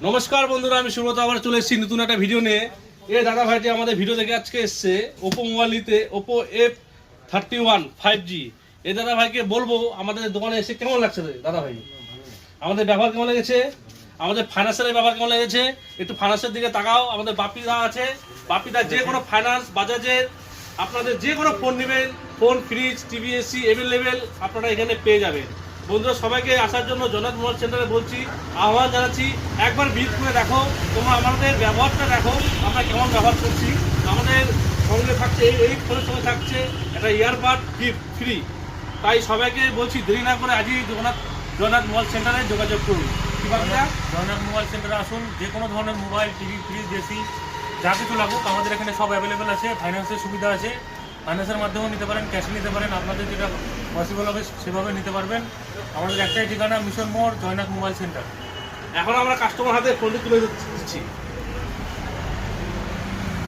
নমস্কার বন্ধুরা, আমি সুব্রত আবার চলে এসেছি নতুন একটা ভিডিও নিয়ে। এই দাদা ভাইটি আমাদের ভিডিও দেখে আজকে এসছে ওপো মোবাইল নিতে, ওপো F31 5G। এই দাদা ভাইকে বলবো আমাদের দোকানে এসে কেমন লাগছে দাদা ভাই, আমাদের ব্যবহার কেমন লেগেছে, আমাদের ফাইন্যান্সের ব্যবহার কেমন লেগেছে। একটু ফাইন্যান্সের দিকে তাকাও। আমাদের বাপিদা আছে, বাপিদা যে কোনো ফাইন্যান্স বাজাজের আপনাদের যে কোনো ফোন নেবেন, phone, fridge, TV, AC available আপনারা এখানে পেয়ে যাবেন। বন্ধুরা সবাইকে আসার জন্য জগন্নাথ মোবাইল সেন্টারে বলছি, আহ্বান জানাচ্ছি, একবার ভিজিট করে দেখো, তোমরা আমাদের ব্যবহারটা দেখো, আমরা কেমন ব্যবহার করছি। আমাদের সঙ্গে থাকছে এই ফোনের সঙ্গে থাকছে একটা ইয়ারবাড গিফট ফ্রি। তাই সবাইকে বলছি দেরি না করে আজই জগন্নাথ মোবাইল সেন্টারে যোগাযোগ করুন। কি বাপিদা? জগন্নাথ মোবাইল সেন্টারে আসুন, যে কোনো ধরনের মোবাইল, টিভি, ফ্রিজ, এসি যা কিছু লাগুক আমাদের এখানে সব অ্যাভেলেবেল আছে। ফাইন্যান্সের সুবিধা আছে, ফাইন্যান্সের মাধ্যমেও নিতে পারেন, ক্যাশে নিতে পারেন, আপনাদের যেটা পসিবল হবে সেভাবে নিতে পারবেন। আমাদের একটাই ঠিকানা, মিশন মোড়, জগন্নাথ মোবাইল সেন্টার। এখন আমরা কাস্টমার হাতে ফোনটি তুলে দিচ্ছি।